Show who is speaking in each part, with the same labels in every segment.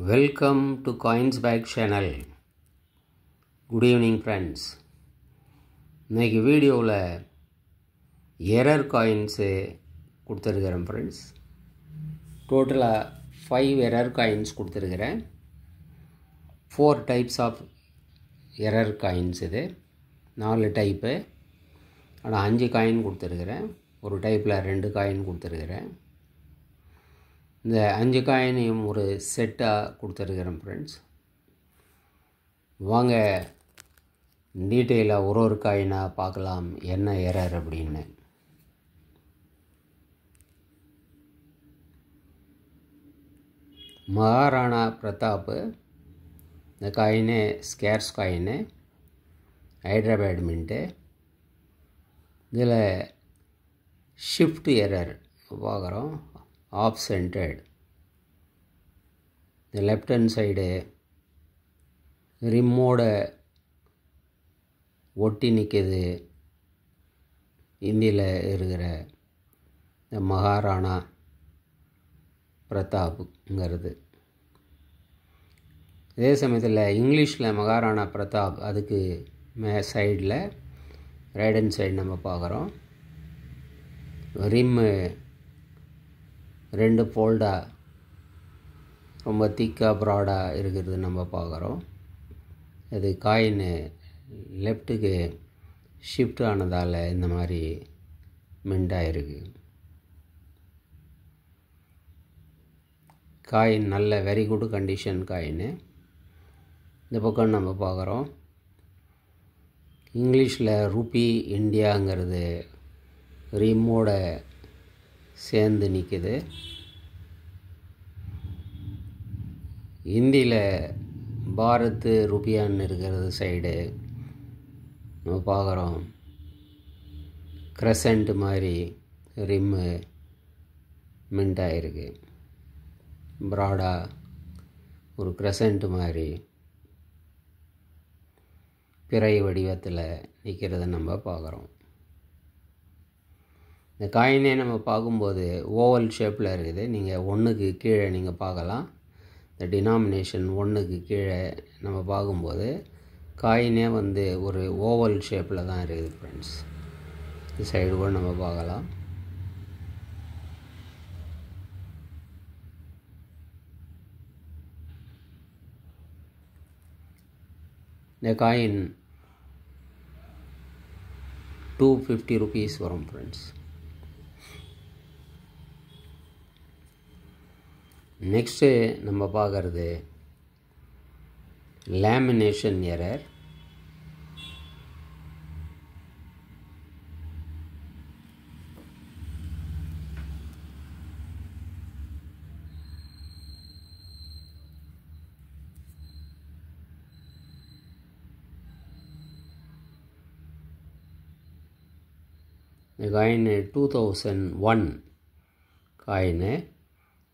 Speaker 1: Welcome to Coinsbag channel. Good evening friends. இன்னைக்கு வீடியோவில் error coins கொடுத்துருக்கிறேன் ஃப்ரெண்ட்ஸ். டோட்டலாக 5 எரர் காயின்ஸ் கொடுத்துருக்கிறேன். 4 டைப்ஸ் ஆஃப் எரர் காயின்ஸ் இது. 4 டைப்பு. ஆனால் 5 காயின் கொடுத்துருக்கிறேன். ஒரு டைப்பில் 2 காயின் கொடுத்துருக்கிறேன். இந்த 5 காயினையும் ஒரு செட்டாக கொடுத்துருக்கிறேன் ஃப்ரெண்ட்ஸ். வாங்க டீட்டெயிலாக ஒரு காயினாக பார்க்கலாம் என்ன எரர் அப்படின்னு. மகாராணா பிரதாப் இந்த coin scarce coin, Hyderabad mint. இதில் ஷிஃப்ட் எரர் பார்க்குறோம். Off centred. இந்த லெஃப்ட் ஹேண்ட் சைடு ரிம்மோட ஒட்டி நிற்கிது. இந்தியில் இருக்கிற இந்த மகாராணா பிரதாப்புங்கிறது. அதே சமயத்தில் இங்கிலீஷில் மகாராணா பிரதாப் அதுக்கு சைடில் ரைட் ஹேண்ட் சைடு நம்ம பார்க்குறோம். ரிம்மு 2 ஃபோல்டாக ரொம்ப திக்காக ப்ராடாக இருக்கிறது நம்ம பார்க்குறோம். அது காயின் லெஃப்ட்டுக்கு ஷிஃப்ட் ஆனதால் இந்த மாதிரி மிண்டாக இருக்குது. காயின் நல்ல வெரி குட் கண்டிஷன் காயின். இந்த பக்கம் நம்ம பார்க்குறோம். இங்கிலீஷில் ரூபி இந்தியாங்கிறது ரிம்மோட சேர்ந்து நிற்குது. ஹிந்தியில் பாரத் ரூபியான்னு இருக்கிறது சைடு நம்ம பார்க்குறோம். க்ரெசண்ட் மாதிரி ரிம்மு மின்ட்டாக இருக்குது. ப்ராடாக ஒரு க்ரெசண்ட் மாதிரி பிறை வடிவத்தில் நிற்கிறத நம்ம பார்க்குறோம். இந்த காயினே நம்ம பார்க்கும்போது ஓவல் ஷேப்பில் இருக்குது. நீங்கள் 1க்கு கீழே நீங்கள் பார்க்கலாம். இந்த டினாமினேஷன் 1க்கு கீழே நம்ம பார்க்கும்போது காயினே ஒரு ஓவல் ஷேப்பில் தான் இருக்குது ஃப்ரெண்ட்ஸ். இந்த சைடு கூட நம்ம பார்க்கலாம். இந்த காயின் 250 rupees வரும் ஃப்ரெண்ட்ஸ். நெக்ஸ்ட்டு நம்ம பார்க்குறது லேமினேஷன் எரர். இந்த coin 2001 coin,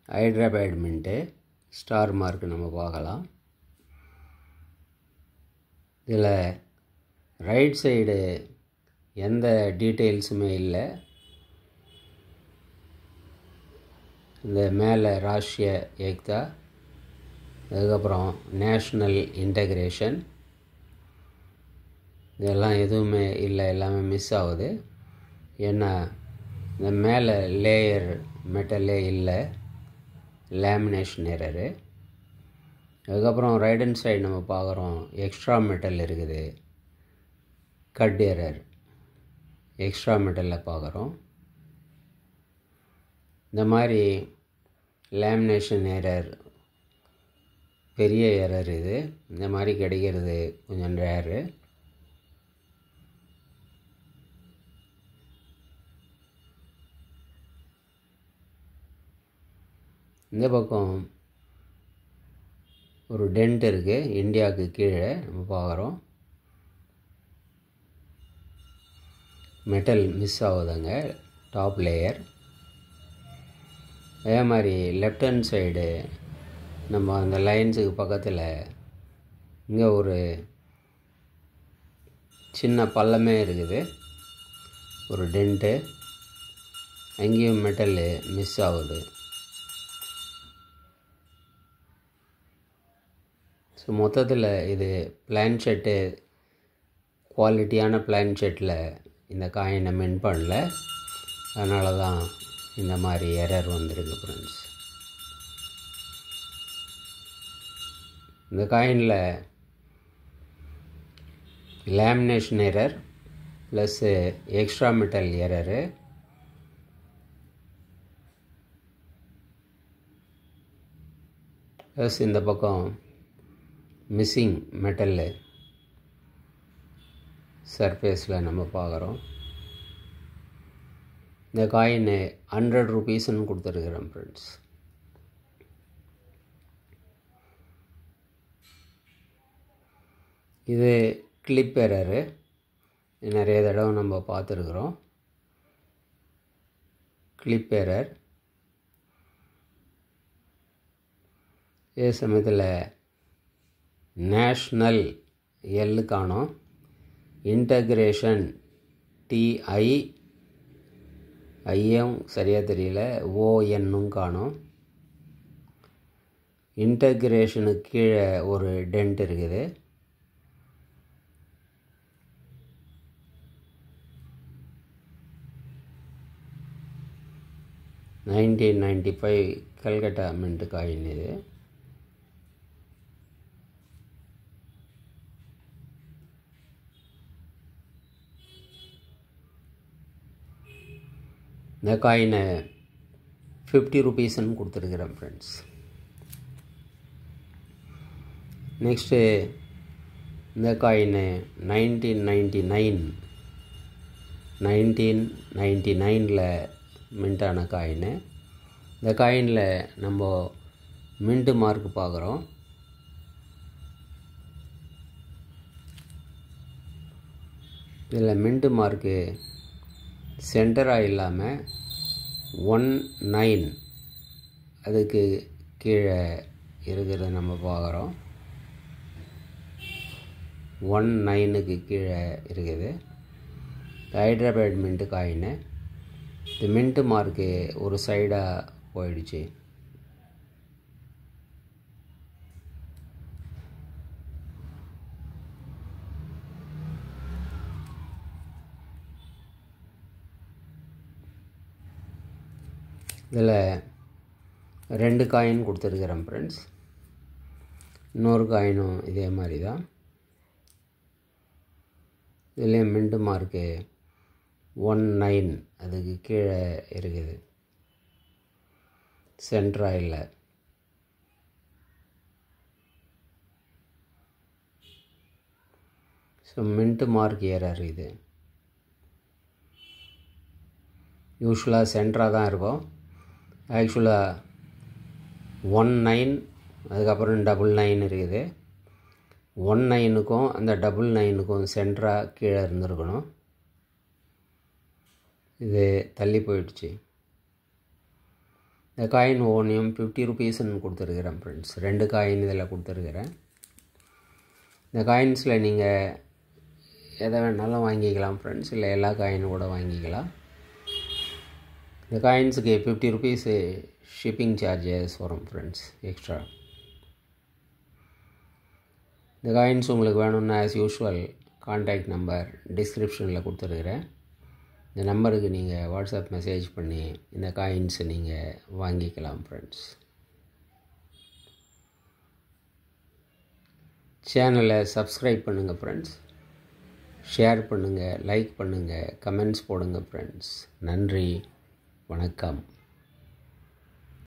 Speaker 1: Hyderabad mint. Star mark நம்ம பார்க்கலாம். இதில் ரைட் சைடு எந்த டீட்டெயில்ஸுமே இல்லை. இந்த மேலே ராஷ்ட்ரிய ஏக்தா, அதுக்கப்புறம் நேஷ்னல் இன்டகிரேஷன், இதெல்லாம் எதுவுமே இல்லை. எல்லாமே மிஸ் ஆகுது. ஏன்னா இந்த மேலே லேயர் மெட்டலே இல்லை. Lamination error. அதுக்கப்புறம் ரைட் ஹேண்ட் சைடு நம்ம பார்க்குறோம். எக்ஸ்ட்ரா மெட்டல் இருக்குது. Cut error. எக்ஸ்ட்ரா மெட்டலில் பார்க்குறோம். இந்த மாதிரி லேமினேஷன் எரர் பெரிய எரர் இது. இந்த மாதிரி கிடைக்கிறது கொஞ்சம் ரேரு. இந்த பக்கம் ஒரு டென்ட் இருக்குது. இந்தியாவுக்கு கீழே நம்ம பார்க்குறோம். மெட்டல் மிஸ் ஆகுதுங்க டாப் லேயர். அதே மாதிரி லெஃப்ட் ஹேண்ட் சைடு நம்ம அந்த லைன்ஸுக்கு பக்கத்தில் இங்கே ஒரு சின்ன பள்ளமே இருக்குது. ஒரு டென்ட்டு. அங்கேயும் மெட்டல் மிஸ் ஆகுது. ஸோ மொத்தத்தில் இது பிளான்ஷெட்டு குவாலிட்டியான பிளான்ஷெட்டில் இந்த காயினை மின் பண்ணல, அதனால தான் இந்த மாதிரி எரர் வந்திருக்கு ஃப்ரெண்ட்ஸ். இந்த காயினில் lamination error plus extra metal error, plus இந்த பக்கம் மிஸ்ஸிங் மெட்டல் சர்ஃபேஸில் நம்ம பார்க்குறோம். இந்த காயின் 100 ரூபீஸ்ன்னு கொடுத்துருக்குறேன் ஃப்ரெண்ட்ஸ். இது கிளிப் எரரு, நிறைய தடவை நம்ம பார்த்துருக்குறோம். Clip error. இதே சமயத்தில் நேஷ்னல் எல் காணோம், இன்டகிரேஷன் TI ஐயும் சரியாக தெரியல, ONனும் காணோம். இன்டகிரேஷனுக்கு கீழே ஒரு டென்ட் இருக்குது. $1995 கல்கட்டா மின்ட் காயின் இது. இந்த காயினை 50 ரூபீஸ்ன்னு கொடுத்துருக்குறேன் ஃப்ரெண்ட்ஸ். நெக்ஸ்ட்டு இந்த காயினை 1999 மின்ட்டான காயின். இந்த காயினில் நம்ம மின்ட்டு மார்க் பார்க்குறோம். இதில் மின்ட்டு மார்க்கு சென்டராக இல்லாமல் 19 அதுக்கு கீழே இருக்கிறத நம்ம பார்க்குறோம். 19க்கு கீழே இருக்குது. Hyderabad mint coin. இந்த மின்ட்டு மார்க்கு ஒரு சைடாக போயிடுச்சு. இதில் 2 காயின் கொடுத்துருக்குறேன் ஃப்ரெண்ட்ஸ். இன்னொரு காயினும் இதே மாதிரி தான். இதில் மின்ட்டு மார்க்கு 19 அதுக்கு கீழே இருக்குது, சென்டராக இல்லை. ஸோ மின்ட்டு மார்க் எரர் இது. யூஸ்வலாக சென்டராக தான் இருக்கும். ஆக்சுவலாக 19 அதுக்கப்புறம் 99 இருக்குது. 19க்கும் அந்த 99க்கும் சென்டராக கீழே இருந்திருக்கணும். இது தள்ளி போயிடுச்சு. இந்த காயின் ஒவ்வொன்றையும் 50 ரூபீஸ்ன்னு கொடுத்துருக்குறேன் ஃப்ரெண்ட்ஸ். 2 காயின் இதில் கொடுத்துருக்குறேன். இந்த காயின்ஸில் நீங்கள் எதை வேணாலும் வாங்கிக்கலாம் ஃப்ரெண்ட்ஸ், இல்லை எல்லா காயினும் கூட வாங்கிக்கலாம். இந்த காயின்ஸுக்கு 50 ரூபீஸு ஷிப்பிங் சார்ஜஸ் வரும் ஃப்ரெண்ட்ஸ் எக்ஸ்ட்ரா. இந்த காயின்ஸ் உங்களுக்கு வேணும்னா ஆஸ் யூஷுவல் கான்டாக்ட் நம்பர் டிஸ்கிரிப்ஷனில் கொடுத்துருக்குறேன். இந்த நம்பருக்கு நீங்கள் வாட்ஸ்அப் மெசேஜ் பண்ணி இந்த காயின்ஸை நீங்கள் வாங்கிக்கலாம் ஃப்ரெண்ட்ஸ். சேனலை சப்ஸ்கிரைப் பண்ணுங்கள் ஃப்ரெண்ட்ஸ். ஷேர் பண்ணுங்கள், லைக் பண்ணுங்கள், கமெண்ட்ஸ் போடுங்க ஃப்ரெண்ட்ஸ். நன்றி, வணக்கம்.